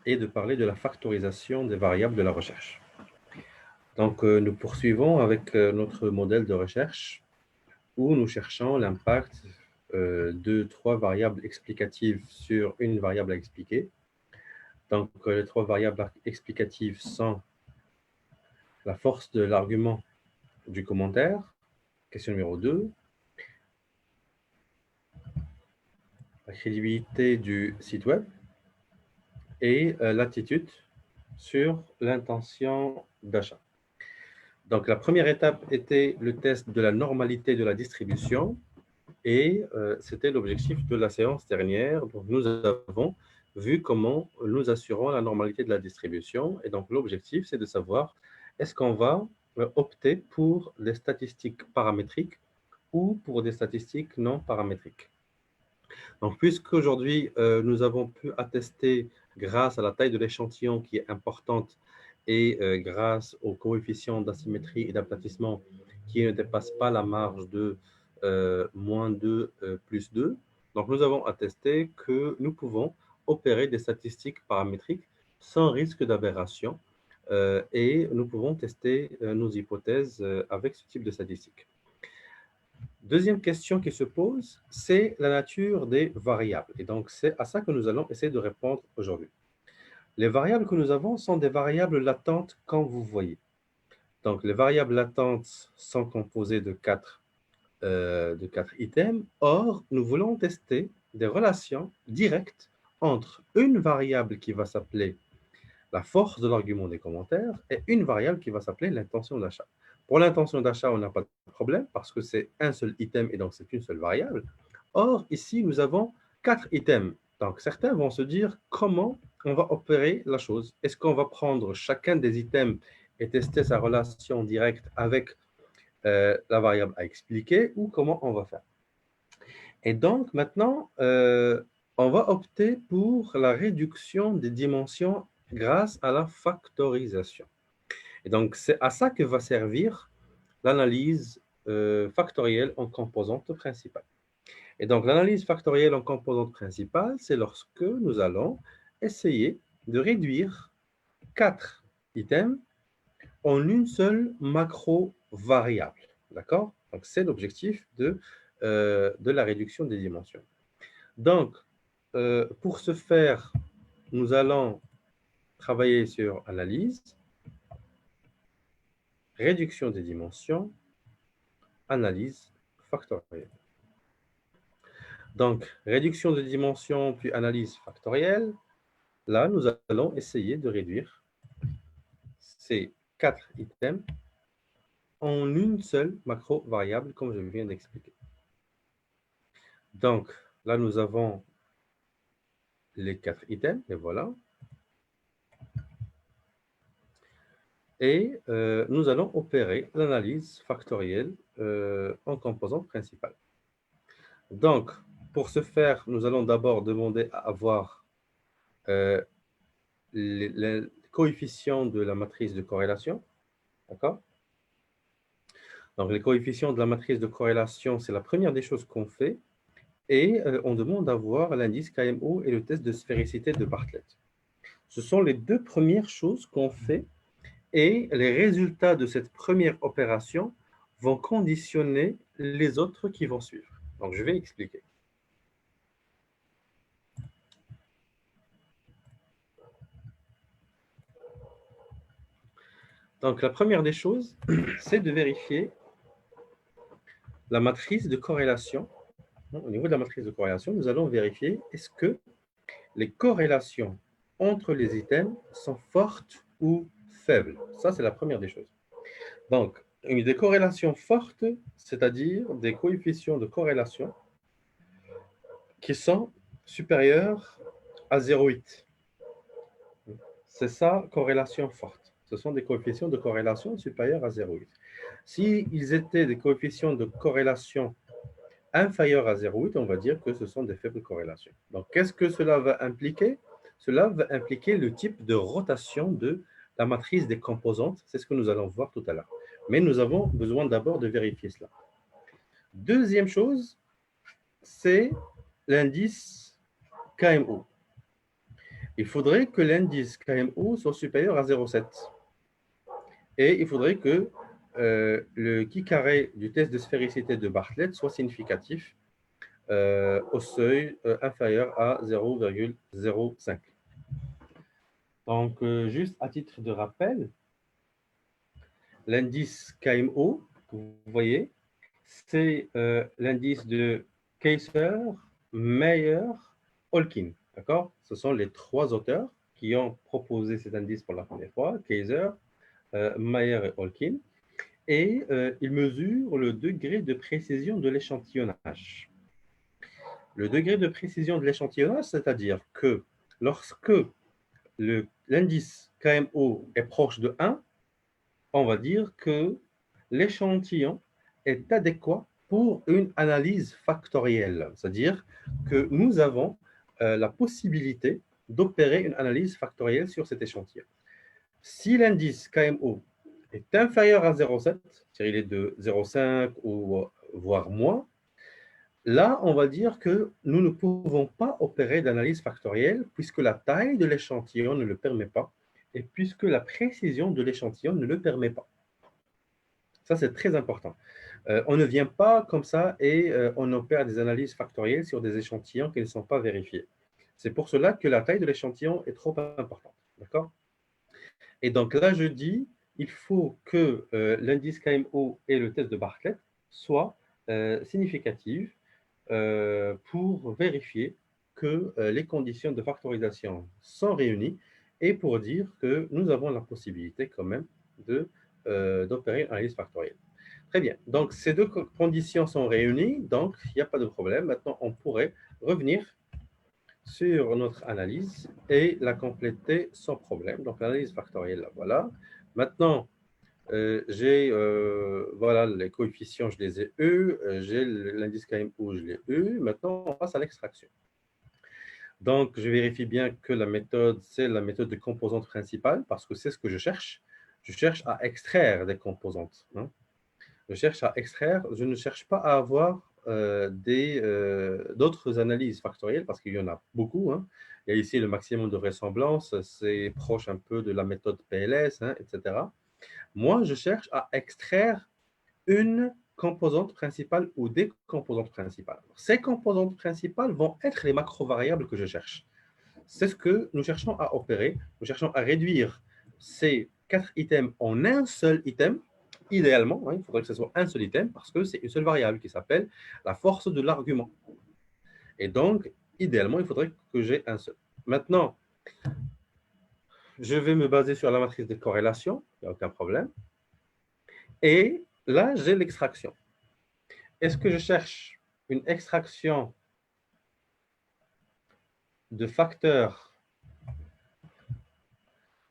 et de parler de la factorisation des variables de la recherche. Donc, nous poursuivons avec notre modèle de recherche où nous cherchons l'impact de trois variables explicatives sur une variable à expliquer. Donc, les trois variables explicatives sont la force de l'argument du commentaire, question numéro 2, la crédibilité du site web et l'attitude sur l'intention d'achat. Donc, la première étape était le test de la normalité de la distribution et c'était l'objectif de la séance dernière. Donc, nous avons vu comment nous assurons la normalité de la distribution. Et donc, l'objectif, c'est de savoir est-ce qu'on va opter pour des statistiques paramétriques ou pour des statistiques non paramétriques. Donc, puisqu'aujourd'hui, nous avons pu attester, grâce à la taille de l'échantillon qui est importante et grâce au coefficient d'asymétrie et d'aplatissement qui ne dépasse pas la marge de moins 2 plus 2, donc nous avons attesté que nous pouvons opérer des statistiques paramétriques sans risque d'aberration et nous pouvons tester nos hypothèses avec ce type de statistiques. Deuxième question qui se pose, c'est la nature des variables. Et donc, c'est à ça que nous allons essayer de répondre aujourd'hui. Les variables que nous avons sont des variables latentes, comme vous voyez. Donc, les variables latentes sont composées de quatre items. Or, nous voulons tester des relations directes entre une variable qui va s'appeler la force de l'argument des commentaires et une variable qui va s'appeler l'intention d'achat. Pour l'intention d'achat, on n'a pas de problème parce que c'est un seul item et donc c'est une seule variable. Or, ici, nous avons quatre items. Donc, certains vont se dire comment on va opérer la chose. Est-ce qu'on va prendre chacun des items et tester sa relation directe avec la variable à expliquer ou comment on va faire? Et donc, maintenant, on va opter pour la réduction des dimensions grâce à la factorisation. Et donc, c'est à ça que va servir l'analyse factorielle en composante principale. Et donc, l'analyse factorielle en composante principale, c'est lorsque nous allons essayer de réduire quatre items en une seule macro-variable. D'accord? Donc, c'est l'objectif de la réduction des dimensions. Donc, pour ce faire, nous allons travailler sur analyse, réduction des dimensions, analyse factorielle. Donc, réduction de dimensions puis analyse factorielle. Là, nous allons essayer de réduire ces quatre items en une seule macro-variable, comme je viens d'expliquer. Donc, là, nous avons les quatre items, et voilà. Et nous allons opérer l'analyse factorielle en composante principale. Donc, pour ce faire, nous allons d'abord demander à avoir les coefficients de la matrice de corrélation. D'accord? Donc, les coefficients de la matrice de corrélation, c'est la première des choses qu'on fait. Et on demande d'avoir l'indice KMO et le test de sphéricité de Bartlett. Ce sont les deux premières choses qu'on fait. Et les résultats de cette première opération vont conditionner les autres qui vont suivre. Donc, je vais expliquer. Donc, la première des choses, c'est de vérifier la matrice de corrélation. Au niveau de la matrice de corrélation, nous allons vérifier est-ce que les corrélations entre les items sont fortes ou faibles. Ça, c'est la première des choses. Donc, des corrélations fortes, c'est-à-dire des coefficients de corrélation qui sont supérieurs à 0,8. C'est ça, corrélation forte. Ce sont des coefficients de corrélation supérieurs à 0,8. S'ils étaient des coefficients de corrélation inférieurs à 0,8, on va dire que ce sont des faibles corrélations. Donc, qu'est-ce que cela va impliquer? Cela va impliquer le type de rotation de la matrice des composantes. C'est ce que nous allons voir tout à l'heure. Mais nous avons besoin d'abord de vérifier cela. Deuxième chose, c'est l'indice KMO. il faudrait que l'indice KMO soit supérieur à 0,7. Et il faudrait que le qui carré du test de sphéricité de Bartlett soit significatif au seuil inférieur à 0,05. Donc, juste à titre de rappel, l'indice KMO, vous voyez, c'est l'indice de Kaiser, Meyer, Holkin. D'accord? Ce sont les trois auteurs qui ont proposé cet indice pour la première fois, Kaiser, Meyer et Holkin. Et il mesure le degré de précision de l'échantillonnage. Le degré de précision de l'échantillonnage, c'est-à-dire que lorsque l'indice KMO est proche de 1, on va dire que l'échantillon est adéquat pour une analyse factorielle. C'est-à-dire que nous avons la possibilité d'opérer une analyse factorielle sur cet échantillon. Si l'indice KMO est inférieur à 0,7, c'est-à-dire il est de 0,5 ou voire moins, là, on va dire que nous ne pouvons pas opérer d'analyse factorielle puisque la taille de l'échantillon ne le permet pas et puisque la précision de l'échantillon ne le permet pas. Ça, c'est très important. On ne vient pas comme ça et on opère des analyses factorielles sur des échantillons qui ne sont pas vérifiés. C'est pour cela que la taille de l'échantillon est trop importante. D'accord? Et donc là, je dis, il faut que l'indice KMO et le test de Bartlett soient significatifs pour vérifier que les conditions de factorisation sont réunies et pour dire que nous avons la possibilité quand même d'opérer une analyse factorielle. Très bien. Donc, ces deux conditions sont réunies, donc il n'y a pas de problème. Maintenant, on pourrait revenir sur notre analyse et la compléter sans problème. Donc, l'analyse factorielle, là, voilà. Maintenant, j'ai voilà, les coefficients, je les ai eus. J'ai l'indice KMO, je l'ai eu. Maintenant, on passe à l'extraction. Donc, je vérifie bien que la méthode, c'est la méthode de composante principale parce que c'est ce que je cherche. Je cherche à extraire des composantes. Hein. Je cherche à extraire, je ne cherche pas à avoir d'autres analyses factorielles parce qu'il y en a beaucoup. Hein. Il y a ici le maximum de vraisemblance, c'est proche un peu de la méthode PLS, hein, etc. Moi, je cherche à extraire une composante principale ou des composantes principales. Ces composantes principales vont être les macro-variables que je cherche. C'est ce que nous cherchons à opérer. Nous cherchons à réduire ces 4 items en un seul item. Idéalement, hein, il faudrait que ce soit un seul item parce que c'est une seule variable qui s'appelle la force de l'argument. Et donc, idéalement, il faudrait que j'ai un seul. Maintenant, je vais me baser sur la matrice de corrélation, il n'y a aucun problème. Et là, j'ai l'extraction. Est-ce que je cherche une extraction de facteurs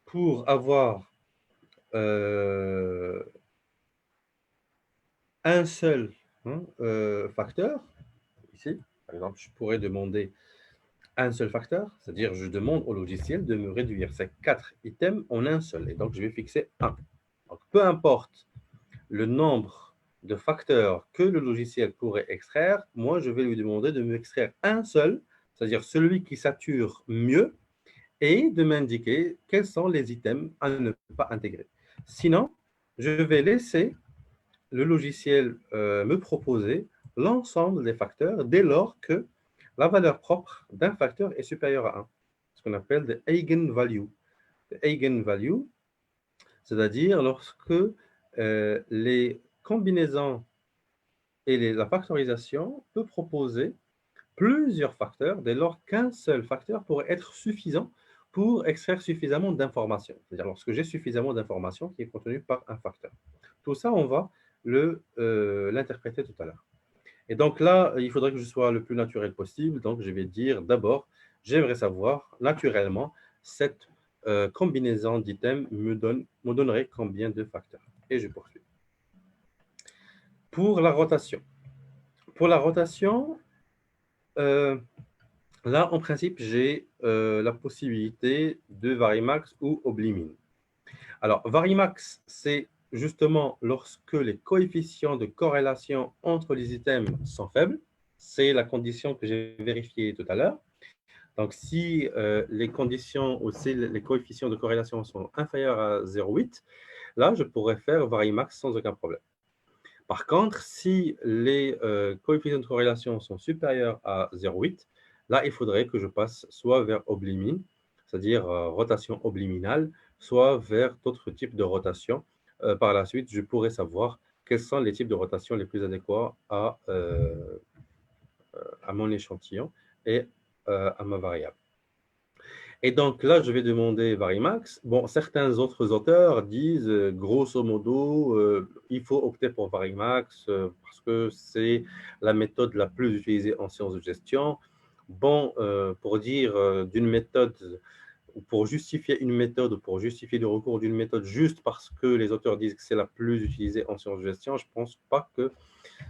pour avoir un seul facteur? Ici, par exemple, je pourrais demander un seul facteur, c'est-à-dire je demande au logiciel de me réduire ces 4 items en un seul. Et donc, je vais fixer 1. Donc, peu importe le nombre de facteurs que le logiciel pourrait extraire, moi, je vais lui demander de m'extraire un seul, c'est-à-dire celui qui sature mieux, et de m'indiquer quels sont les items à ne pas intégrer. Sinon, je vais laisser le logiciel me proposer l'ensemble des facteurs dès lors que la valeur propre d'un facteur est supérieure à 1, ce qu'on appelle des eigenvalues. Des eigenvalues, c'est-à-dire lorsque les combinaisons et la factorisation peut proposer plusieurs facteurs dès lors qu'un seul facteur pourrait être suffisant pour extraire suffisamment d'informations. C'est-à-dire lorsque j'ai suffisamment d'informations qui est contenue par un facteur. Tout ça, on va l'interpréter tout à l'heure. Et donc là, il faudrait que je sois le plus naturel possible. Donc, je vais dire d'abord, j'aimerais savoir naturellement cette combinaison d'items me donnerait combien de facteurs. Et je poursuis. Pour la rotation. Pour la rotation, là, en principe, j'ai la possibilité de varimax ou oblimin. Alors, varimax, c'est justement lorsque les coefficients de corrélation entre les items sont faibles. C'est la condition que j'ai vérifiée tout à l'heure. Donc, si les conditions ou si les coefficients de corrélation sont inférieurs à 0,8, là, je pourrais faire Varimax sans aucun problème. Par contre, si les coefficients de corrélation sont supérieurs à 0,8, là, il faudrait que je passe soit vers oblimine, c'est-à-dire rotation obliminale, soit vers d'autres types de rotation. Par la suite, je pourrais savoir quels sont les types de rotation les plus adéquats à mon échantillon et à ma variable. Et donc là, je vais demander Varimax. Bon, certains autres auteurs disent, grosso modo, il faut opter pour Varimax parce que c'est la méthode la plus utilisée en sciences de gestion. Bon, pour dire d'une méthode, pour justifier une méthode, pour justifier le recours d'une méthode juste parce que les auteurs disent que c'est la plus utilisée en sciences de gestion, je ne pense pas que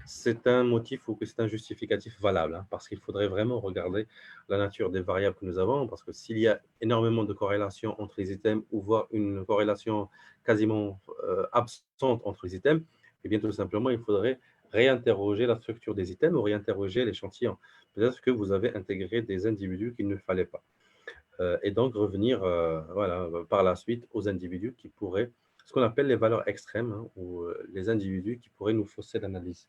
c'est un motif ou que c'est un justificatif valable, hein, parce qu'il faudrait vraiment regarder la nature des variables que nous avons, parce que s'il y a énormément de corrélations entre les items, ou voire une corrélation quasiment absente entre les items, eh bien tout simplement, il faudrait réinterroger la structure des items ou réinterroger l'échantillon. Peut-être que vous avez intégré des individus qu'il ne fallait pas. Et donc revenir voilà, par la suite aux individus qui pourraient, ce qu'on appelle les valeurs extrêmes, hein, ou les individus qui pourraient nous fausser l'analyse.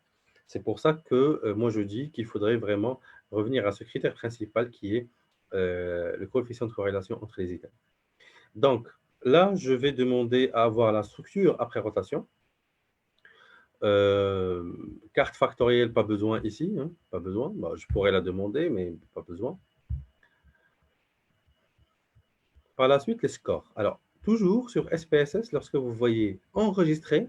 C'est pour ça que moi je dis qu'il faudrait vraiment revenir à ce critère principal qui est le coefficient de corrélation entre les items. Donc là, je vais demander à avoir la structure après rotation. Carte factorielle, pas besoin ici, hein, pas besoin. Bah, je pourrais la demander, mais pas besoin. Par la suite, les scores. Alors, toujours sur SPSS, lorsque vous voyez enregistrer,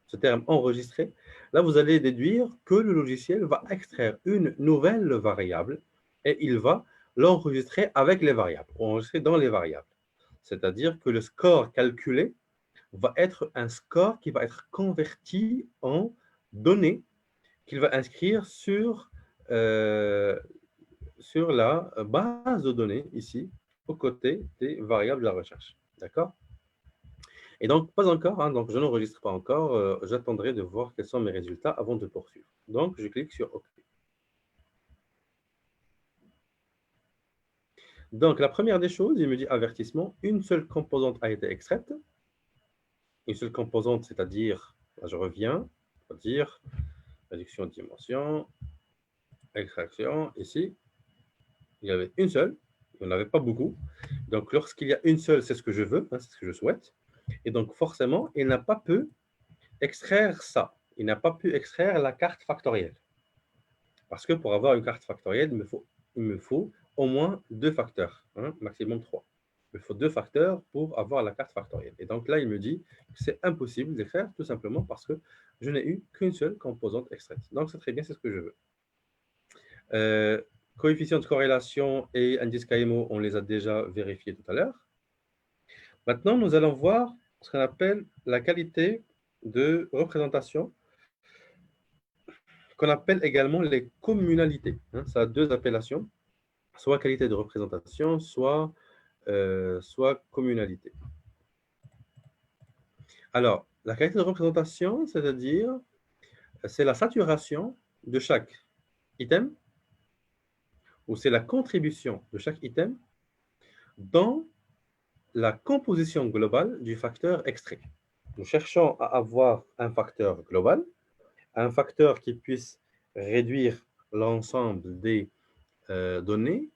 ce terme enregistrer, là, vous allez déduire que le logiciel va extraire une nouvelle variable et il va l'enregistrer avec les variables, enregistrer dans les variables. C'est-à-dire que le score calculé va être un score qui va être converti en données qu'il va inscrire sur la base de données ici, aux côtés des variables de la recherche. D'accord? Et donc, pas encore, hein, donc je n'enregistre pas encore. J'attendrai de voir quels sont mes résultats avant de poursuivre. Donc, je clique sur OK. Donc, la première des choses, il me dit avertissement, une seule composante a été extraite. Une seule composante, c'est-à-dire, là, je reviens, on va dire réduction de dimension, extraction, ici, il y avait une seule, il n'y en avait pas beaucoup. Donc, lorsqu'il y a une seule, c'est ce que je veux, hein, c'est ce que je souhaite. Et donc, forcément, il n'a pas pu extraire ça. Il n'a pas pu extraire la carte factorielle. Parce que pour avoir une carte factorielle, il me faut au moins deux facteurs, hein, maximum 3. Il me faut deux facteurs pour avoir la carte factorielle. Et donc là, il me dit que c'est impossible d'extraire tout simplement parce que je n'ai eu qu'une seule composante extraite. Donc c'est très bien, c'est ce que je veux. Coefficient de corrélation et indice KMO, on les a déjà vérifiés tout à l'heure. Maintenant, nous allons voir ce qu'on appelle la qualité de représentation, qu'on appelle également les communalités. Hein, ça a deux appellations, soit qualité de représentation, soit communalité. Alors, la qualité de représentation, c'est-à-dire, c'est la saturation de chaque item, ou c'est la contribution de chaque item dans la composition globale du facteur extrait. Nous cherchons à avoir un facteur global, un facteur qui puisse réduire l'ensemble des données,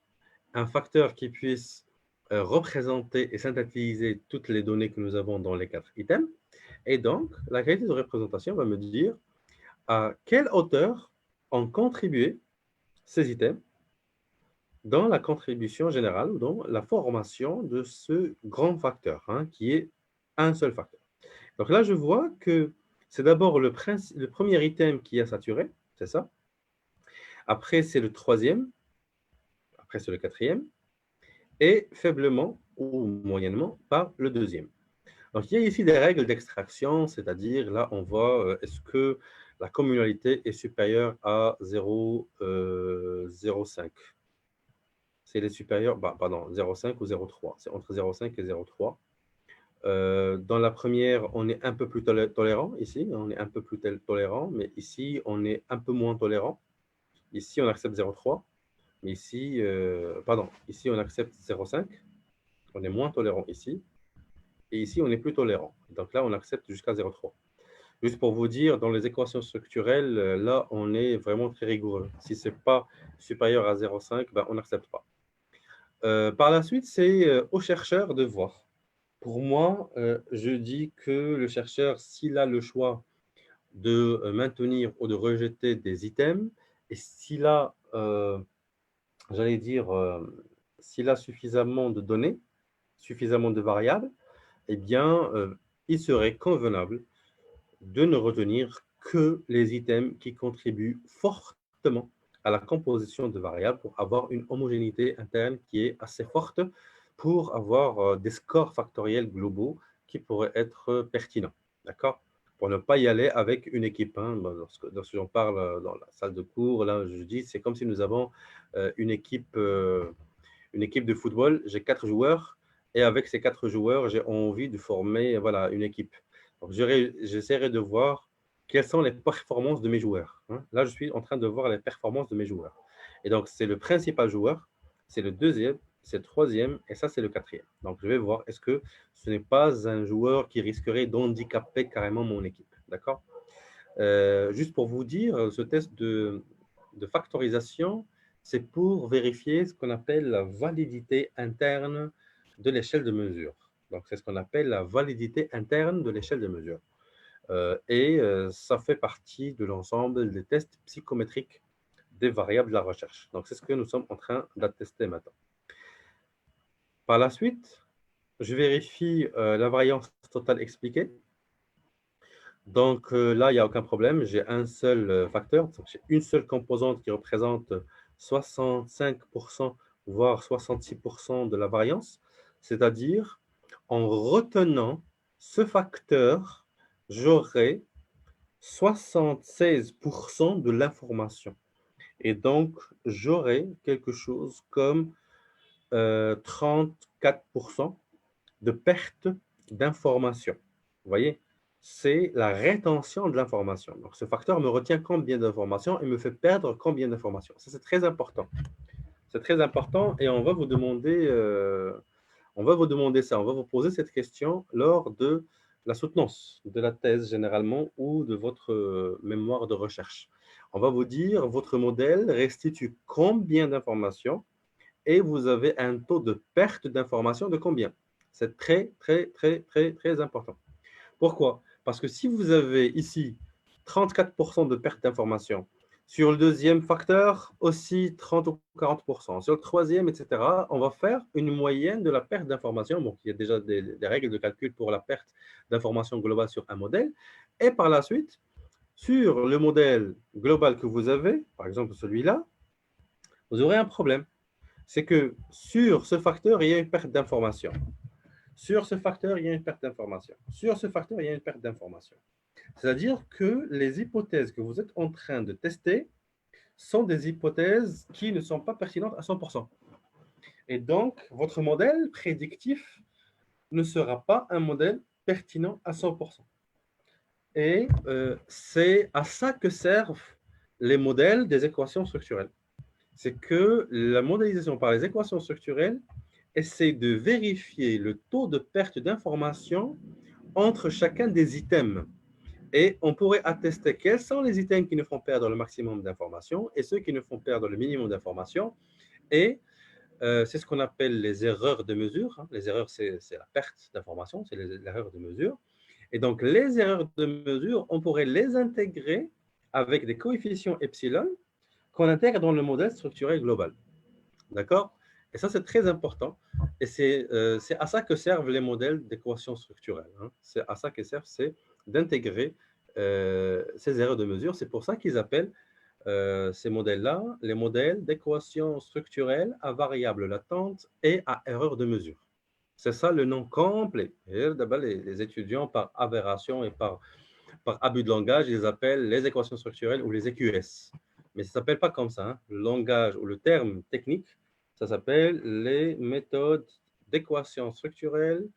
un facteur qui puisse représenter et synthétiser toutes les données que nous avons dans les 4 items. Et donc, la qualité de représentation va me dire à quelle hauteur ont contribué ces items dans la contribution générale ou dans la formation de ce grand facteur, hein, qui est un seul facteur. Donc là, je vois que c'est d'abord le premier item qui est saturé, c'est ça. Après, c'est le troisième. Après, c'est le quatrième. Et faiblement ou moyennement par le deuxième. Donc, il y a ici des règles d'extraction, c'est-à-dire, là, on voit est-ce que la communalité est supérieure à 0,05. C'est les supérieurs, pardon, 0,5 ou 0,3. C'est entre 0,5 et 0,3. Dans la première, on est un peu plus tolérant, ici, on est un peu plus tolérant, mais ici, on est un peu moins tolérant. Ici, on accepte 0,3. Mais ici, pardon, ici on accepte 0,5. On est moins tolérant ici. Et ici, on est plus tolérant. Donc là, on accepte jusqu'à 0,3. Juste pour vous dire, dans les équations structurelles, là, on est vraiment très rigoureux. Si ce n'est pas supérieur à 0,5, ben, on n'accepte pas. Par la suite, c'est au chercheur de voir. Pour moi, je dis que le chercheur, s'il a le choix de maintenir ou de rejeter des items, et s'il a, j'allais dire, s'il a suffisamment de données, suffisamment de variables, eh bien, il serait convenable de ne retenir que les items qui contribuent fortement à la composition de variables pour avoir une homogénéité interne qui est assez forte pour avoir des scores factoriels globaux qui pourraient être pertinents. D'accord? Pour ne pas y aller avec une équipe. Hein. Lorsque j'en parle dans la salle de cours, là, je dis, c'est comme si nous avons une équipe de football. J'ai 4 joueurs et avec ces 4 joueurs, j'ai envie de former voilà, une équipe. Donc, j'essaierai de voir quelles sont les performances de mes joueurs. Hein. Là, je suis en train de voir les performances de mes joueurs. Et donc, c'est le principal joueur, c'est le deuxième, c'est le troisième, et ça, c'est le quatrième. Donc, je vais voir, est-ce que ce n'est pas un joueur qui risquerait d'handicaper carrément mon équipe. D'accord? Juste pour vous dire, ce test de factorisation, c'est pour vérifier ce qu'on appelle la validité interne de l'échelle de mesure. Donc, c'est ce qu'on appelle la validité interne de l'échelle de mesure. Ça fait partie de l'ensemble des tests psychométriques des variables de la recherche. Donc, c'est ce que nous sommes en train d'attester maintenant. Par la suite, je vérifie la variance totale expliquée. Donc là, il n'y a aucun problème. J'ai un seul facteur. J'ai une seule composante qui représente 65%, voire 66% de la variance. C'est-à-dire, en retenant ce facteur, j'aurai 76% de l'information. Et donc, j'aurai quelque chose comme 34% de perte d'information. Vous voyez, c'est la rétention de l'information. Donc, ce facteur me retient combien d'informations et me fait perdre combien d'informations. Ça, c'est très important. C'est très important et on va vous demander ça. On va vous poser cette question lors de la soutenance de la thèse généralement ou de votre mémoire de recherche. On va vous dire, votre modèle restitue combien d'informations et vous avez un taux de perte d'information de combien? C'est très, très, très, très, très important. Pourquoi? Parce que si vous avez ici 34% de perte d'information, sur le deuxième facteur aussi 30 ou 40%, sur le troisième, etc., on va faire une moyenne de la perte d'information. Donc, il y a déjà des règles de calcul pour la perte d'information globale sur un modèle. Et par la suite, sur le modèle global que vous avez, par exemple celui-là, vous aurez un problème. C'est que sur ce facteur, il y a une perte d'information. Sur ce facteur, il y a une perte d'information. Sur ce facteur, il y a une perte d'information. C'est-à-dire que les hypothèses que vous êtes en train de tester sont des hypothèses qui ne sont pas pertinentes à 100%. Et donc, votre modèle prédictif ne sera pas un modèle pertinent à 100%. Et c'est à ça que servent les modèles des équations structurelles. C'est que la modélisation par les équations structurelles essaie de vérifier le taux de perte d'information entre chacun des items. Et on pourrait attester quels sont les items qui nous font perdre le maximum d'informations et ceux qui nous font perdre le minimum d'informations. Et c'est ce qu'on appelle les erreurs de mesure. Hein. Les erreurs, c'est la perte d'informations, c'est l'erreur de mesure. Et donc, les erreurs de mesure, on pourrait les intégrer avec des coefficients epsilon qu'on intègre dans le modèle structurel global. D'accord? Et ça, c'est très important. Et c'est à ça que servent les modèles d'équations structurelles. Hein. C'est à ça qu'ils servent, c'est d'intégrer ces erreurs de mesure. C'est pour ça qu'ils appellent ces modèles-là les modèles d'équations structurelles à variable latente et à erreur de mesure. C'est ça le nom complet. Et d'abord, les étudiants, par aberration et par abus de langage, ils les appellent les équations structurelles ou les EQS. Mais ça ne s'appelle pas comme ça. Hein. Le langage ou le terme technique, ça s'appelle les méthodes d'équations structurelles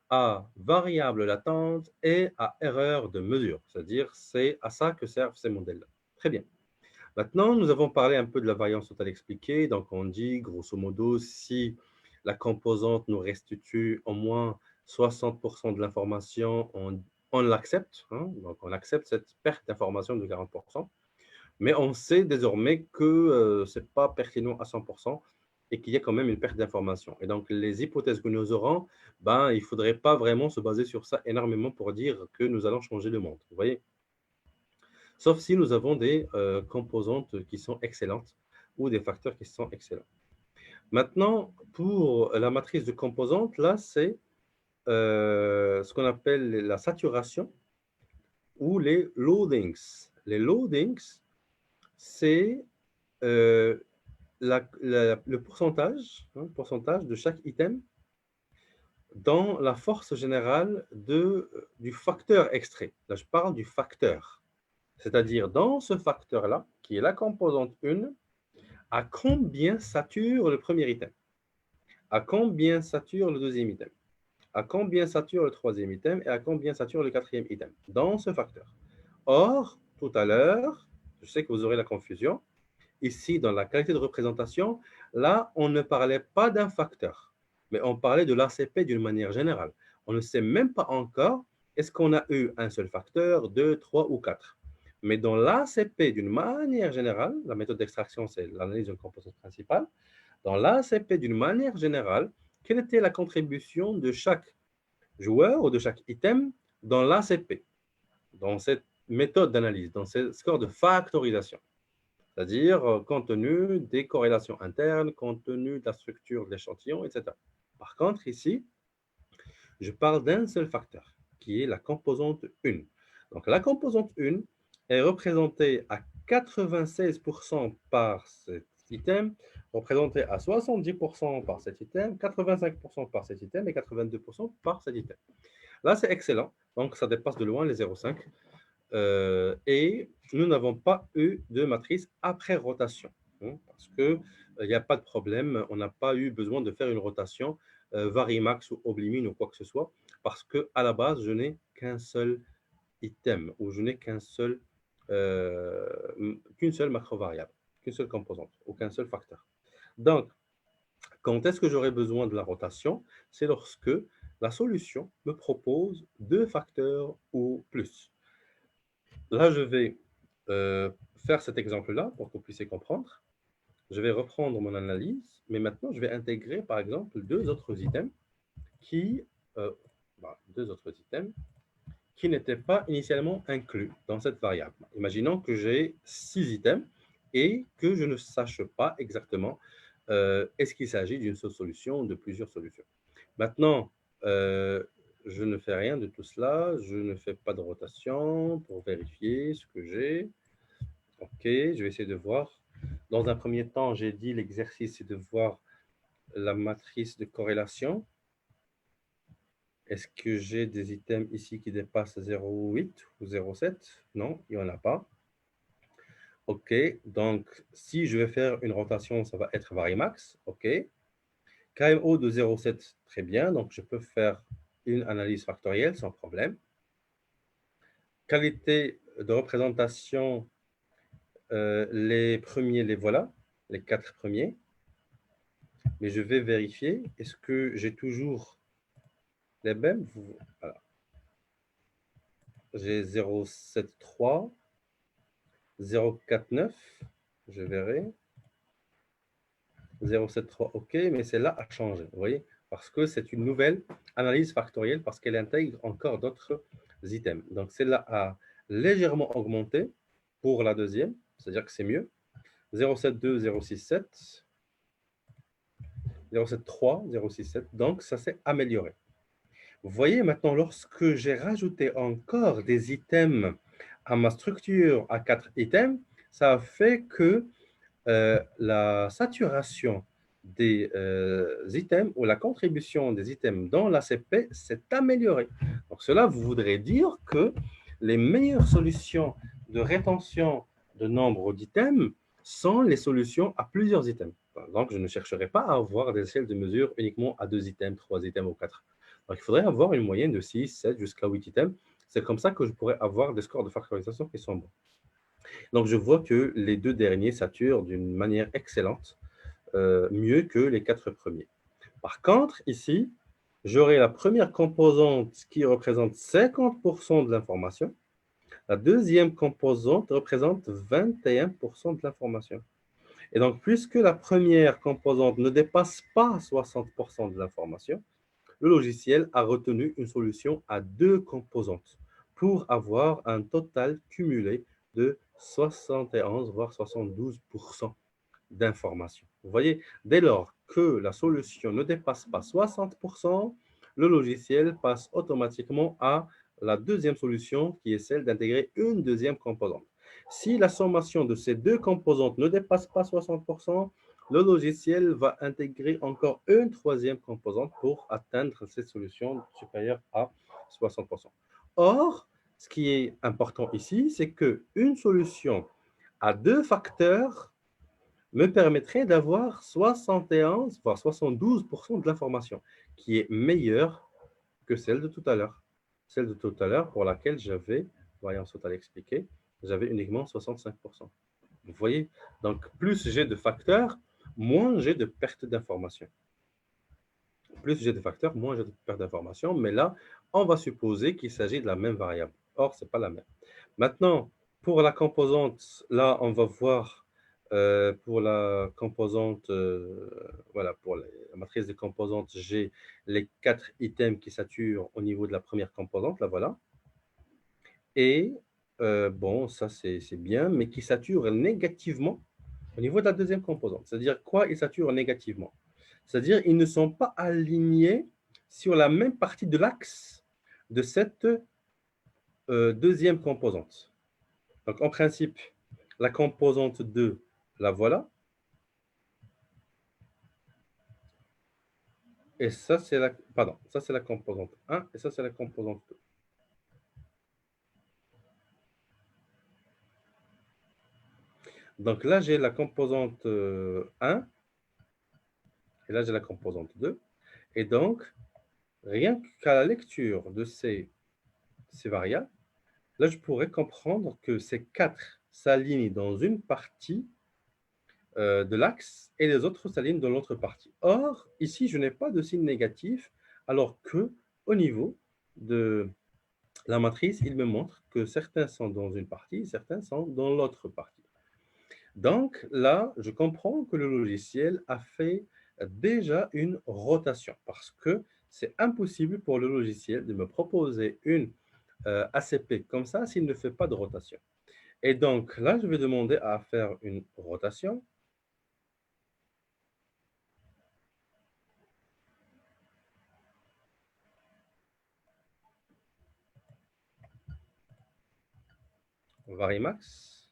à variable latente et à erreur de mesure. C'est-à-dire, c'est à ça que servent ces modèles-là. Très bien. Maintenant, nous avons parlé un peu de la variance totale expliquée. Donc, on dit, grosso modo, si la composante nous restitue au moins 60% de l'information, on l'accepte. Hein. Donc, on accepte cette perte d'information de 40%. Mais on sait désormais que ce n'est pas pertinent à 100% et qu'il y a quand même une perte d'information. Et donc, les hypothèses que nous aurons, ben, il ne faudrait pas vraiment se baser sur ça énormément pour dire que nous allons changer le monde. Vous voyez? Sauf si nous avons des composantes qui sont excellentes ou des facteurs qui sont excellents. Maintenant, pour la matrice de composantes, là, c'est ce qu'on appelle la saturation ou les loadings. Les loadings, c'est euh, le pourcentage de chaque item dans la force générale du facteur extrait. Là, je parle du facteur. C'est-à-dire, dans ce facteur-là, qui est la composante 1, à combien sature le premier item? À combien sature le deuxième item? À combien sature le troisième item? Et à combien sature le quatrième item? Dans ce facteur. Or, tout à l'heure, je sais que vous aurez la confusion, ici, dans la qualité de représentation, là, on ne parlait pas d'un facteur, mais on parlait de l'ACP d'une manière générale. On ne sait même pas encore est-ce qu'on a eu un seul facteur, deux, trois ou quatre. Mais dans l'ACP d'une manière générale, la méthode d'extraction, c'est l'analyse d'une composante principale. Dans l'ACP d'une manière générale, quelle était la contribution de chaque joueur ou de chaque item dans l'ACP, dans cette méthode d'analyse, dans ce score de factorisation? C'est-à-dire compte tenu des corrélations internes, compte tenu de la structure de l'échantillon, etc. Par contre, ici, je parle d'un seul facteur, qui est la composante 1. Donc, la composante 1 est représentée à 96% par cet item, représentée à 70% par cet item, 85% par cet item et 82% par cet item. Là, c'est excellent. Donc, ça dépasse de loin les 0,5. Et nous n'avons pas eu de matrice après rotation, hein, parce qu'il n'y a pas de problème, on n'a pas eu besoin de faire une rotation Varimax ou Oblimine ou quoi que ce soit, parce qu'à la base, je n'ai qu'un seul item, ou je n'ai qu'une seule macro-variable, qu'une seule composante, ou qu'un seul facteur. Donc, quand est-ce que j'aurai besoin de la rotation? C'est lorsque la solution me propose deux facteurs ou plus. Là, je vais faire cet exemple-là pour que vous puissiez comprendre. Je vais reprendre mon analyse, mais maintenant, je vais intégrer, par exemple, deux autres items qui n'étaient pas initialement inclus dans cette variable. Imaginons que j'ai 6 items et que je ne sache pas exactement est-ce qu'il s'agit d'une seule solution ou de plusieurs solutions. Maintenant, je ne fais rien de tout cela, je ne fais pas de rotation pour vérifier ce que j'ai. Ok, je vais essayer de voir. Dans un premier temps, j'ai dit l'exercice, c'est de voir la matrice de corrélation. Est-ce que j'ai des items ici qui dépassent 0,8 ou 0,7? Non, il n'y en a pas. Ok, donc si je vais faire une rotation, ça va être Varimax. Ok. KMO de 0,7, très bien. Donc je peux faire une analyse factorielle sans problème. Qualité de représentation, les premiers, les voilà, les 4 premiers. Mais je vais vérifier, est-ce que j'ai toujours les mêmes? Voilà. J'ai 0,73, 0,49, je verrai. 0,73, ok, mais celle-là a changé, vous voyez, parce que c'est une nouvelle analyse factorielle, parce qu'elle intègre encore d'autres items. Donc, celle-là a légèrement augmenté pour la deuxième, c'est-à-dire que c'est mieux. 0,72, 0,67, 0,73, 0,67, donc ça s'est amélioré. Vous voyez maintenant, lorsque j'ai rajouté encore des items à ma structure à 4 items, ça a fait que la saturation des items ou la contribution des items dans l'ACP s'est améliorée. Donc cela voudrait dire que les meilleures solutions de rétention de nombre d'items sont les solutions à plusieurs items. Donc je ne chercherai pas à avoir des échelles de mesure uniquement à 2 items, 3 items ou 4. Donc il faudrait avoir une moyenne de 6, 7 jusqu'à 8 items. C'est comme ça que je pourrais avoir des scores de factorisation qui sont bons. Donc, je vois que les deux derniers saturent d'une manière excellente, mieux que les quatre premiers. Par contre, ici, j'aurai la première composante qui représente 50% de l'information. La deuxième composante représente 21% de l'information. Et donc, puisque la première composante ne dépasse pas 60% de l'information, le logiciel a retenu une solution à deux composantes pour avoir un total cumulé de 71 voire 72% d'informations. Vous voyez, dès lors que la solution ne dépasse pas 60%, le logiciel passe automatiquement à la deuxième solution qui est celle d'intégrer une deuxième composante. Si la sommation de ces deux composantes ne dépasse pas 60%, le logiciel va intégrer encore une troisième composante pour atteindre cette solution supérieure à 60%. Or, ce qui est important ici, c'est qu'une solution à deux facteurs me permettrait d'avoir 71, voire 72% de l'information, qui est meilleure que celle de tout à l'heure. Celle de tout à l'heure pour laquelle j'avais, voyons, à l'expliquer, j'avais uniquement 65%. Vous voyez, donc plus j'ai de facteurs, moins j'ai de perte d'information. Plus j'ai de facteurs, moins j'ai de perte d'information, mais là, on va supposer qu'il s'agit de la même variable. Or, ce n'est pas la même. Maintenant, pour la composante, là, on va voir pour la composante, voilà, pour la matrice des composantes, j'ai les quatre items qui saturent au niveau de la première composante, là, voilà. Et, bon, ça, c'est bien, mais qui saturent négativement au niveau de la deuxième composante. C'est-à-dire quoi? Ils saturent négativement. C'est-à-dire ils ne sont pas alignés sur la même partie de l'axe de cette deuxième composante. Donc, en principe, la composante 2, la voilà. Et ça, c'est la, pardon, ça, c'est la composante 1 et ça, c'est la composante 2. Donc là, j'ai la composante 1 et là, j'ai la composante 2. Et donc, rien qu'à la lecture de ces variables, là, je pourrais comprendre que ces 4 s'alignent dans une partie de l'axe et les autres s'alignent dans l'autre partie. Or, ici, je n'ai pas de signe négatif, alors que au niveau de la matrice, il me montre que certains sont dans une partie, certains sont dans l'autre partie. Donc là, je comprends que le logiciel a fait déjà une rotation parce que c'est impossible pour le logiciel de me proposer une ACP comme ça s'il ne fait pas de rotation. Et donc là, je vais demander à faire une rotation. Varimax,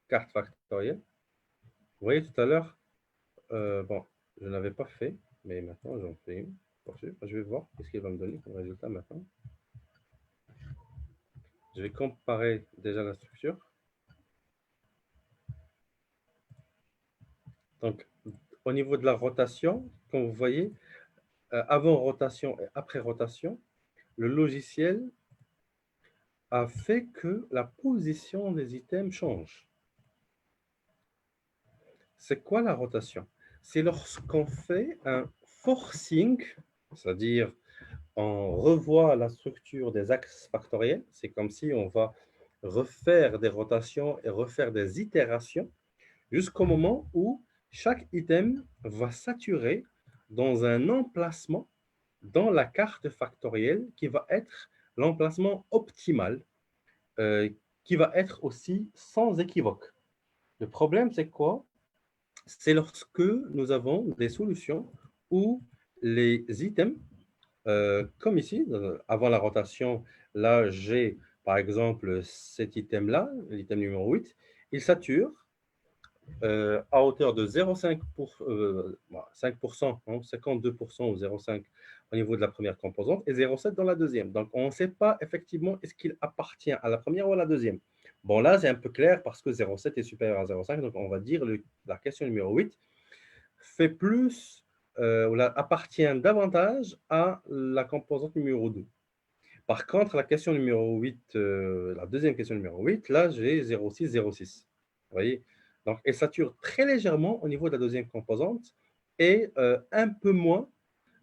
carte factorielle. Vous voyez tout à l'heure, bon, je n'avais pas fait, mais maintenant j'en fais une. Je vais voir ce qu'il va me donner comme résultat maintenant. Je vais comparer déjà la structure. Donc, au niveau de la rotation, comme vous voyez, avant rotation et après rotation, le logiciel a fait que la position des items change. C'est quoi la rotation? C'est lorsqu'on fait un forcing, c'est-à-dire on revoit la structure des axes factoriels. C'est comme si on va refaire des rotations et refaire des itérations jusqu'au moment où chaque item va saturer dans un emplacement dans la carte factorielle qui va être l'emplacement optimal, qui va être aussi sans équivoque. Le problème, c'est quoi? C'est lorsque nous avons des solutions où les items, comme ici, avant la rotation, là, j'ai par exemple cet item-là, l'item numéro 8, il sature à hauteur de 0,5%, 52% ou 0,5 au niveau de la première composante et 0,7 dans la deuxième. Donc, on ne sait pas effectivement est-ce qu'il appartient à la première ou à la deuxième. Bon, là, c'est un peu clair parce que 0,7 est supérieur à 0,5. Donc, on va dire la question numéro 8 fait plus, appartient davantage à la composante numéro 2. Par contre, la question numéro 8, la deuxième question numéro 8, là, j'ai 0,6, 0,6. Vous voyez? Donc, elle sature très légèrement au niveau de la deuxième composante et un peu moins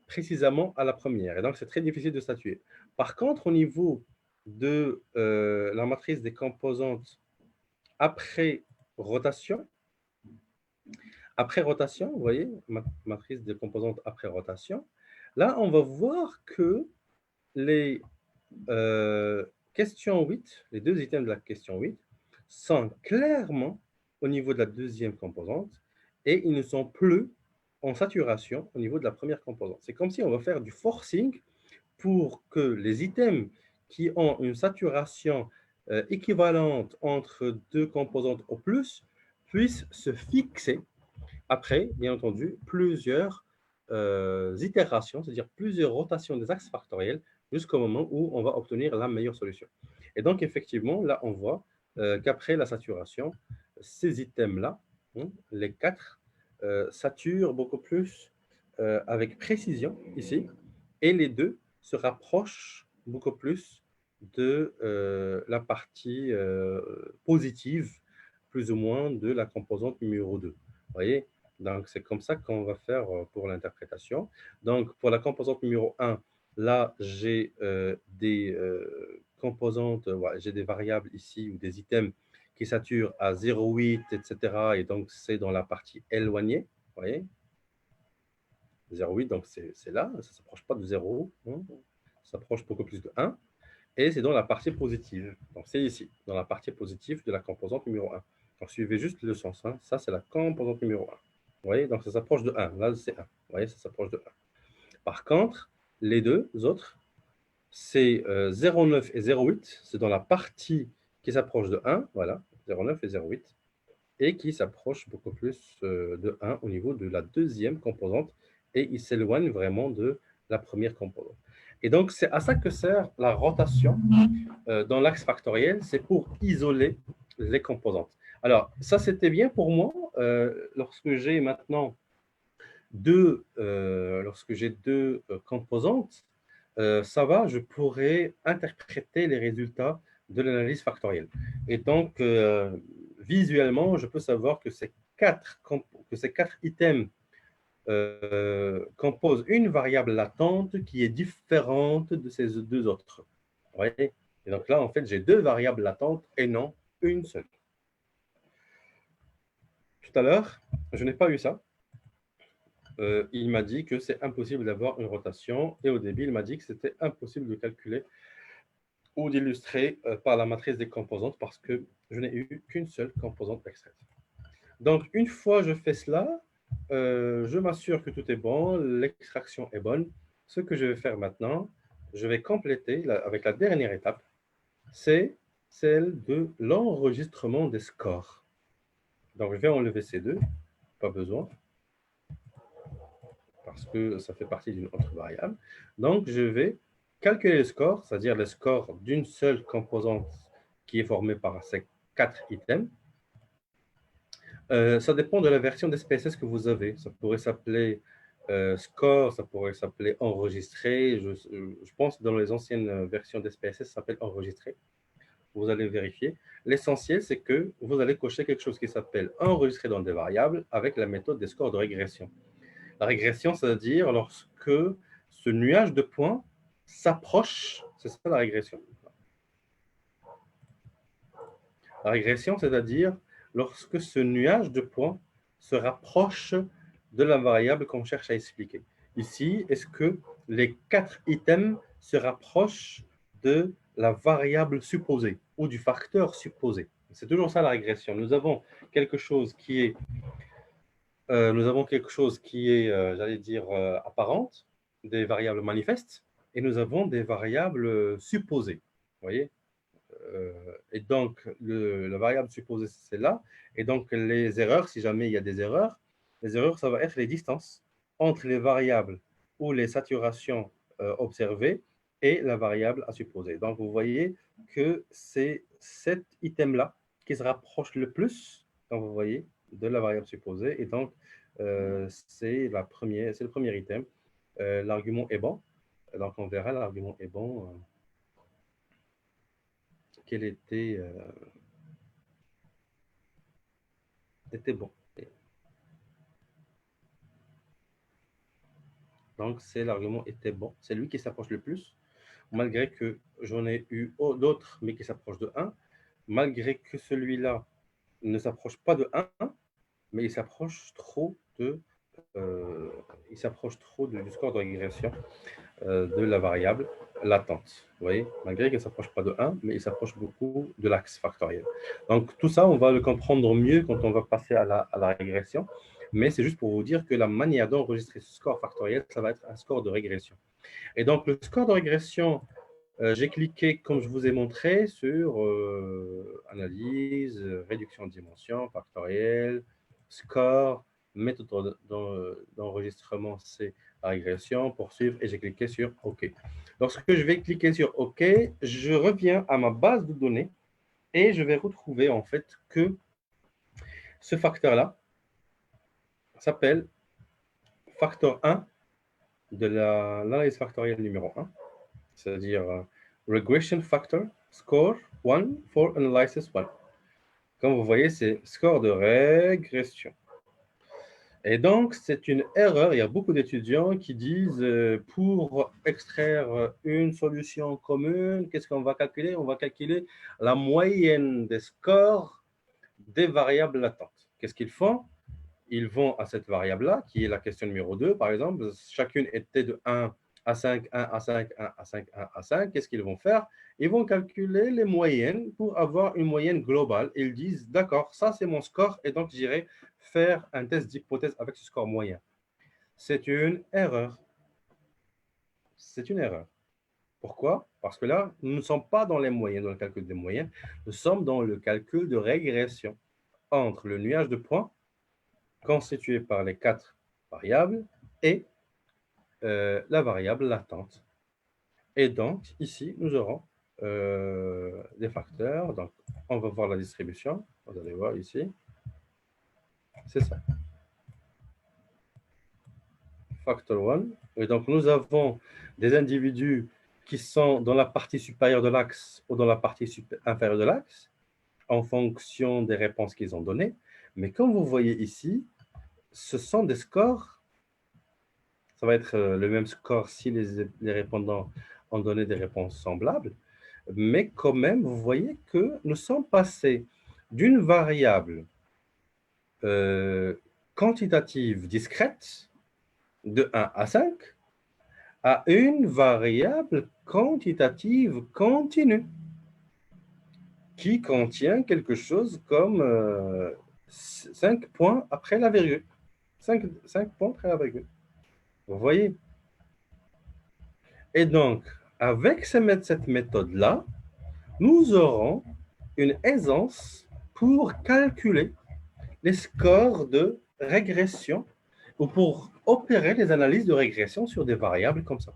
précisément à la première. Et donc, c'est très difficile de statuer. Par contre, au niveau de la matrice des composantes après rotation, vous voyez, matrice des composantes après rotation, là, on va voir que les question 8, les deux items de la question 8, sont clairement au niveau de la deuxième composante et ils ne sont plus en saturation au niveau de la première composante. C'est comme si on va faire du forcing pour que les items qui ont une saturation équivalente entre deux composantes au plus puissent se fixer après, bien entendu, plusieurs itérations, c'est-à-dire plusieurs rotations des axes factoriels jusqu'au moment où on va obtenir la meilleure solution. Et donc, effectivement, là, on voit qu'après la saturation, ces items-là, hein, les quatre, saturent beaucoup plus avec précision ici, et les deux se rapprochent beaucoup plus de la partie positive, plus ou moins, de la composante numéro 2. Vous voyez? Donc, c'est comme ça qu'on va faire pour l'interprétation. Donc, pour la composante numéro 1, là, j'ai des composantes, ouais, j'ai des variables ici ou des items qui saturent à 0,8, etc. Et donc, c'est dans la partie éloignée. Vous voyez? 0,8, donc c'est là, ça ne s'approche pas de 0, hein, ça s'approche beaucoup plus de 1. Et c'est dans la partie positive. Donc, c'est ici, dans la partie positive de la composante numéro 1. Donc, suivez juste le sens. Hein. Ça, c'est la composante numéro 1. Vous voyez, donc ça s'approche de 1. Là, c'est 1. Vous voyez, ça s'approche de 1. Par contre, les deux autres, c'est 0,9 et 0,8. C'est dans la partie qui s'approche de 1. Voilà, 0,9 et 0,8. Et qui s'approche beaucoup plus de 1 au niveau de la deuxième composante. Et il s'éloigne vraiment de la première composante. Et donc, c'est à ça que sert la rotation dans l'axe factoriel, c'est pour isoler les composantes. Alors, ça, c'était bien pour moi. Lorsque j'ai maintenant deux composantes, ça va, je pourrais interpréter les résultats de l'analyse factorielle. Et donc, visuellement, je peux savoir que ces quatre items composent une variable latente qui est différente de ces deux autres. Vous voyez? Et donc là, en fait, j'ai deux variables latentes et non une seule. Tout à l'heure, je n'ai pas eu ça. Il m'a dit que c'est impossible d'avoir une rotation et au début, il m'a dit que c'était impossible de calculer ou d'illustrer par la matrice des composantes parce que je n'ai eu qu'une seule composante extraite. Donc, une fois que je fais cela, je m'assure que tout est bon, l'extraction est bonne. Ce que je vais faire maintenant, je vais compléter avec la dernière étape, c'est celle de l'enregistrement des scores. Donc, je vais enlever ces deux, pas besoin, parce que ça fait partie d'une autre variable. Donc, je vais calculer le score, c'est-à-dire le score d'une seule composante qui est formée par ces quatre items. Ça dépend de la version d'SPSS que vous avez. Ça pourrait s'appeler score, ça pourrait s'appeler enregistré. Je pense que dans les anciennes versions d'SPSS, ça s'appelle enregistré. Vous allez vérifier. L'essentiel, c'est que vous allez cocher quelque chose qui s'appelle enregistrer dans des variables avec la méthode des scores de régression. La régression, c'est-à-dire lorsque ce nuage de points s'approche, c'est ça la régression. La régression, c'est-à-dire lorsque ce nuage de points se rapproche de la variable qu'on cherche à expliquer. Ici, est-ce que les quatre items se rapprochent de la variable supposée ou du facteur supposé? C'est toujours ça la régression. Nous avons quelque chose qui est, j'allais dire, apparente, des variables manifestes, et nous avons des variables supposées. Vous voyez? Et donc, la variable supposée, c'est là. Et donc, les erreurs, si jamais il y a des erreurs, les erreurs, ça va être les distances entre les variables ou les saturations observées et la variable à supposer. Donc, vous voyez que c'est cet item-là qui se rapproche le plus, quand vous voyez, de la variable supposée. Et donc, c'est le premier item. L'argument est bon. Donc, on verra, l'argument est bon. qu'elle était bon. Donc, c'est l'argument était bon. C'est lui qui s'approche le plus, malgré que j'en ai eu d'autres, mais qui s'approchent de 1, malgré que celui-là ne s'approche pas de 1, mais il s'approche trop du score de régression de la variable latente. Vous voyez, malgré qu'il ne s'approche pas de 1, mais il s'approche beaucoup de l'axe factoriel. Donc, tout ça, on va le comprendre mieux quand on va passer à la régression. Mais c'est juste pour vous dire que la manière d'enregistrer ce score factoriel, ça va être un score de régression. Et donc, le score de régression, j'ai cliqué, comme je vous ai montré, sur analyse, réduction de dimension, factoriel, score, méthode d'enregistrement, c'est la régression, poursuivre, et j'ai cliqué sur OK. Lorsque je vais cliquer sur OK, je reviens à ma base de données et je vais retrouver en fait que ce facteur-là s'appelle facteur 1 de l'analyse factorielle numéro 1, c'est-à-dire regression factor score 1 for analysis 1. Comme vous voyez, c'est score de régression. Et donc, c'est une erreur. Il y a beaucoup d'étudiants qui disent pour extraire une solution commune, qu'est-ce qu'on va calculer? On va calculer la moyenne des scores des variables latentes. Qu'est-ce qu'ils font? Ils vont à cette variable-là, qui est la question numéro 2, par exemple. Chacune était de 1 à 5, 1 à 5, 1 à 5, 1 à 5. Qu'est-ce qu'ils vont faire? Ils vont calculer les moyennes pour avoir une moyenne globale. Ils disent, d'accord, ça c'est mon score, et donc j'irai faire un test d'hypothèse avec ce score moyen. C'est une erreur. C'est une erreur. Pourquoi? Parce que là, nous ne sommes pas dans les moyennes, dans le calcul des moyennes. Nous sommes dans le calcul de régression entre le nuage de points constitué par les 4 variables et la variable latente. Et donc, ici, nous aurons des facteurs. Donc, on va voir la distribution. Vous allez voir ici. C'est ça. Factor 1. Et donc, nous avons des individus qui sont dans la partie supérieure de l'axe ou dans la partie inférieure de l'axe, en fonction des réponses qu'ils ont données. Mais comme vous voyez ici, ce sont des scores. Ça va être le même score si les répondants ont donné des réponses semblables. Mais quand même, vous voyez que nous sommes passés d'une variable quantitative discrète de 1 à 5 à une variable quantitative continue qui contient quelque chose comme 5 points après la virgule. 5 points après la virgule. Vous voyez? Et donc, avec cette méthode-là, nous aurons une aisance pour calculer les scores de régression ou pour opérer les analyses de régression sur des variables comme ça,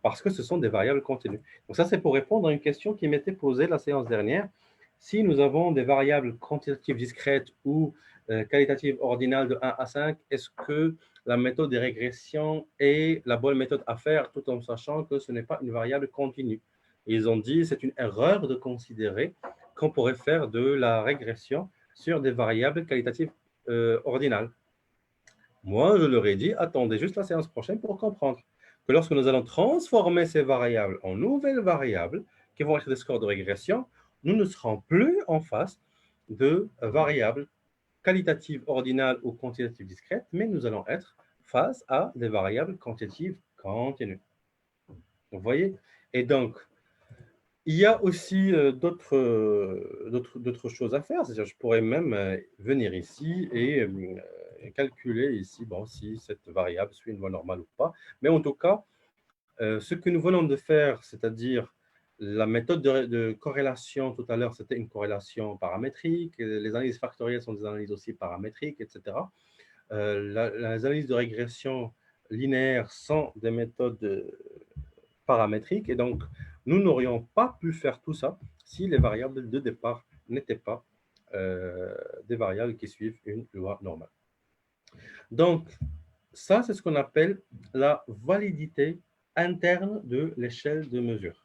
parce que ce sont des variables continues. Donc ça, c'est pour répondre à une question qui m'était posée la séance dernière. Si nous avons des variables quantitatives discrètes ou qualitatives ordinales de 1 à 5, est-ce que la méthode de régression est la bonne méthode à faire, tout en sachant que ce n'est pas une variable continue? Ils ont dit que c'est une erreur de considérer qu'on pourrait faire de la régression sur des variables qualitatives ordinales. Moi, je leur ai dit, attendez juste la séance prochaine pour comprendre que lorsque nous allons transformer ces variables en nouvelles variables qui vont être des scores de régression, nous ne serons plus en face de variables qualitatives ordinales ou quantitatives discrètes, mais nous allons être face à des variables quantitatives continues. Vous voyez? Et donc, il y a aussi d'autres choses à faire. C'est-à-dire, je pourrais même venir ici et calculer ici, bon, si cette variable suit une voie normale ou pas. Mais en tout cas, ce que nous venons de faire, c'est-à-dire la méthode de corrélation tout à l'heure, c'était une corrélation paramétrique. Les analyses factorielles sont des analyses aussi paramétriques, etc. Les analyses de régression linéaire sont des méthodes paramétriques. Et donc, nous n'aurions pas pu faire tout ça si les variables de départ n'étaient pas des variables qui suivent une loi normale. Donc, ça, c'est ce qu'on appelle la validité interne de l'échelle de mesure.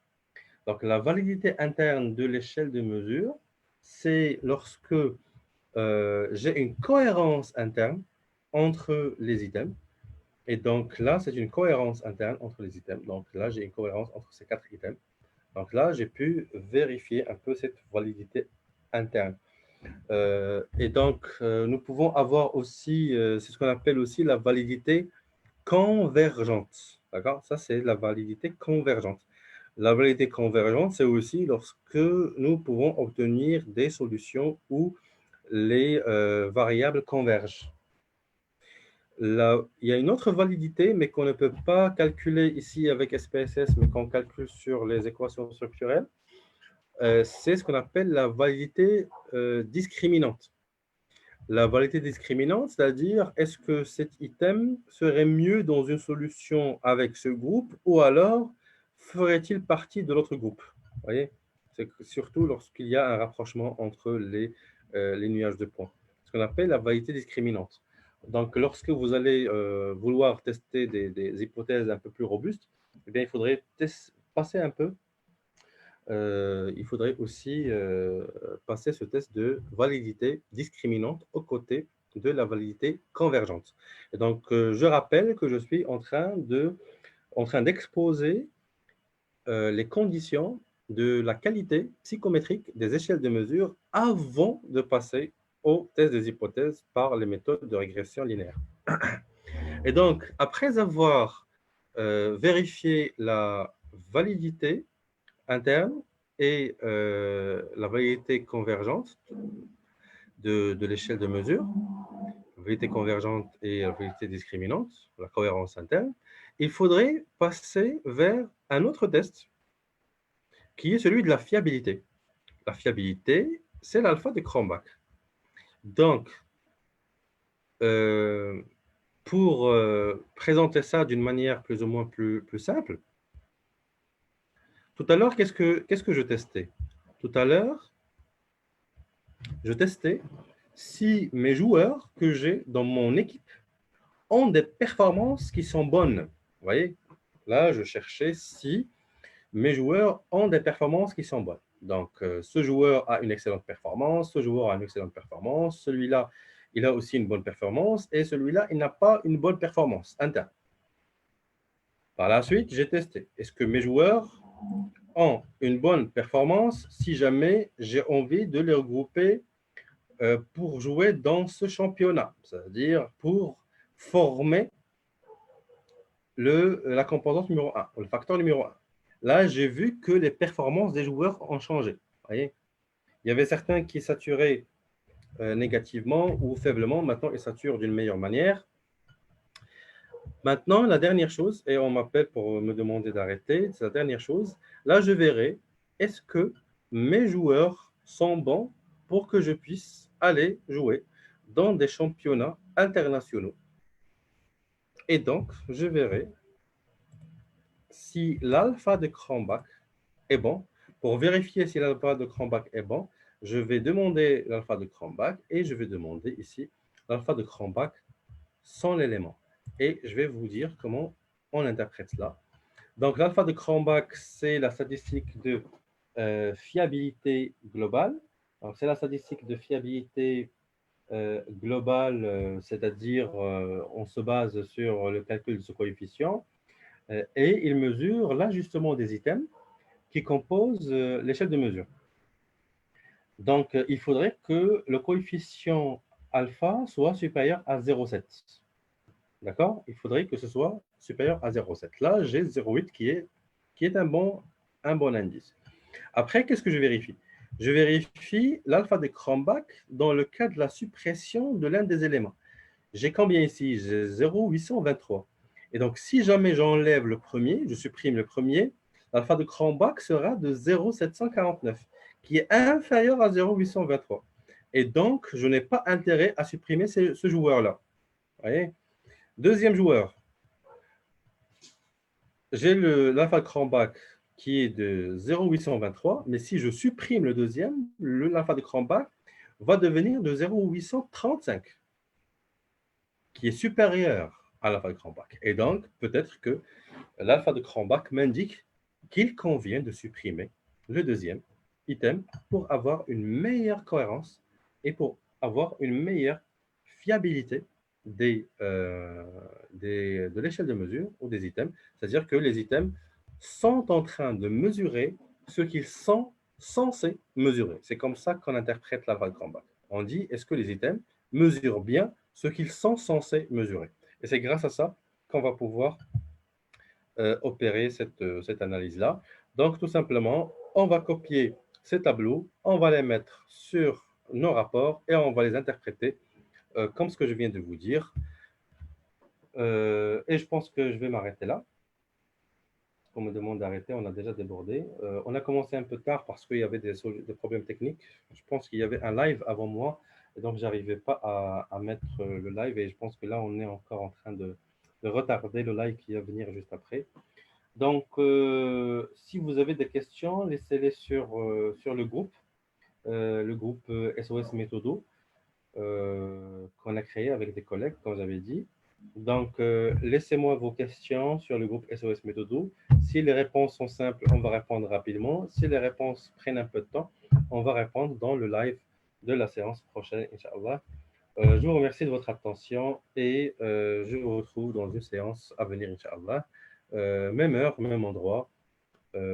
Donc, la validité interne de l'échelle de mesure, c'est lorsque j'ai une cohérence interne entre les items. Et donc là, c'est une cohérence interne entre les items. Donc là, j'ai une cohérence entre ces 4 items. Donc là, j'ai pu vérifier un peu cette validité interne. Et donc, nous pouvons avoir aussi, c'est ce qu'on appelle aussi la validité convergente. D'accord? Ça, c'est la validité convergente. La validité convergente, c'est aussi lorsque nous pouvons obtenir des solutions où les variables convergent. Là, il y a une autre validité, mais qu'on ne peut pas calculer ici avec SPSS, mais qu'on calcule sur les équations structurelles. C'est ce qu'on appelle la validité discriminante. La validité discriminante, c'est-à-dire est-ce que cet item serait mieux dans une solution avec ce groupe ou alors ferait-il partie de l'autre groupe? Vous voyez? C'est surtout lorsqu'il y a un rapprochement entre les nuages de points. Ce qu'on appelle la validité discriminante. Donc, lorsque vous allez vouloir tester des hypothèses un peu plus robustes, eh bien, il faudrait passer un peu il faudrait aussi passer ce test de validité discriminante aux côtés de la validité convergente. Et donc, je rappelle que je suis en train d'exposer les conditions de la qualité psychométrique des échelles de mesure avant de passer au test des hypothèses par les méthodes de régression linéaire. Et donc, après avoir vérifié la validité interne et la validité convergente de l'échelle de mesure, la validité convergente et la validité discriminante, la cohérence interne, il faudrait passer vers un autre test qui est celui de la fiabilité. La fiabilité, c'est l'alpha de Cronbach. Donc, pour présenter ça d'une manière plus ou moins plus simple, tout à l'heure, qu'est-ce que je testais? Tout à l'heure, je testais si mes joueurs que j'ai dans mon équipe ont des performances qui sont bonnes. Vous voyez, là, je cherchais si mes joueurs ont des performances qui sont bonnes. Donc, ce joueur a une excellente performance, ce joueur a une excellente performance, celui-là, il a aussi une bonne performance, et celui-là, il n'a pas une bonne performance interne. Par la suite, j'ai testé. Est-ce que mes joueurs ont une bonne performance si jamais j'ai envie de les regrouper pour jouer dans ce championnat, c'est-à-dire pour former la composante numéro 1, le facteur numéro 1. Là, j'ai vu que les performances des joueurs ont changé. Vous voyez, il y avait certains qui saturaient négativement ou faiblement. Maintenant, ils saturent d'une meilleure manière. Maintenant, la dernière chose, et on m'appelle pour me demander d'arrêter, c'est la dernière chose. Là, je verrai, est-ce que mes joueurs sont bons pour que je puisse aller jouer dans des championnats internationaux. Et donc, je verrai si l'alpha de Cronbach est bon. Pour vérifier si l'alpha de Cronbach est bon, je vais demander l'alpha de Cronbach et je vais demander ici l'alpha de Cronbach sans l'élément. Et je vais vous dire comment on interprète cela. Donc, l'alpha de Cronbach, c'est la statistique de fiabilité globale. C'est la statistique de fiabilité globale, c'est-à-dire on se base sur le calcul de ce coefficient et il mesure l'ajustement des items qui composent l'échelle de mesure. Donc, il faudrait que le coefficient alpha soit supérieur à 0,7. D'accord? Il faudrait que ce soit supérieur à 0,7. Là, j'ai 0,8 qui est un bon indice. Après, qu'est-ce que je vérifie? Je vérifie l'alpha de Cronbach dans le cas de la suppression de l'un des éléments. J'ai combien ici? J'ai 0,823. Et donc, si jamais j'enlève le premier, je supprime le premier, l'alpha de Cronbach sera de 0,749, qui est inférieur à 0,823. Et donc, je n'ai pas intérêt à supprimer ce joueur-là. Vous voyez? Deuxième joueur, j'ai l'alpha de Cronbach qui est de 0,823, mais si je supprime le deuxième, l'alpha de Cronbach va devenir de 0,835, qui est supérieur à l'alpha de Cronbach. Et donc, peut-être que l'alpha de Cronbach m'indique qu'il convient de supprimer le deuxième item pour avoir une meilleure cohérence et pour avoir une meilleure fiabilité de l'échelle de mesure ou des items. C'est-à-dire que les items sont en train de mesurer ce qu'ils sont censés mesurer. C'est comme ça qu'on interprète la valeur Cranbach. On dit, est-ce que les items mesurent bien ce qu'ils sont censés mesurer? Et c'est grâce à ça qu'on va pouvoir opérer cette analyse-là. Donc, tout simplement, on va copier ces tableaux, on va les mettre sur nos rapports et on va les interpréter comme ce que je viens de vous dire. Et je pense que je vais m'arrêter là. On me demande d'arrêter, on a déjà débordé. On a commencé un peu tard parce qu'il y avait des problèmes techniques. Je pense qu'il y avait un live avant moi, et donc je n'arrivais pas à mettre le live. Et je pense que là, on est encore en train de retarder le live qui va venir juste après. Donc, si vous avez des questions, laissez-les sur le groupe SOS Méthodo qu'on a créé avec des collègues, comme j'avais dit. Donc, laissez-moi vos questions sur le groupe SOS Méthodo. Si les réponses sont simples, on va répondre rapidement. Si les réponses prennent un peu de temps, on va répondre dans le live de la séance prochaine, Inch'Allah. Je vous remercie de votre attention et je vous retrouve dans une séance à venir, Inch'Allah. Même heure, même endroit,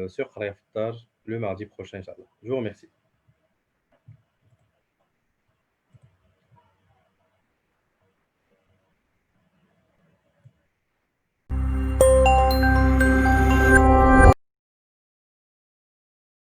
sur Khayaftar, le mardi prochain, Inch'Allah. Je vous remercie.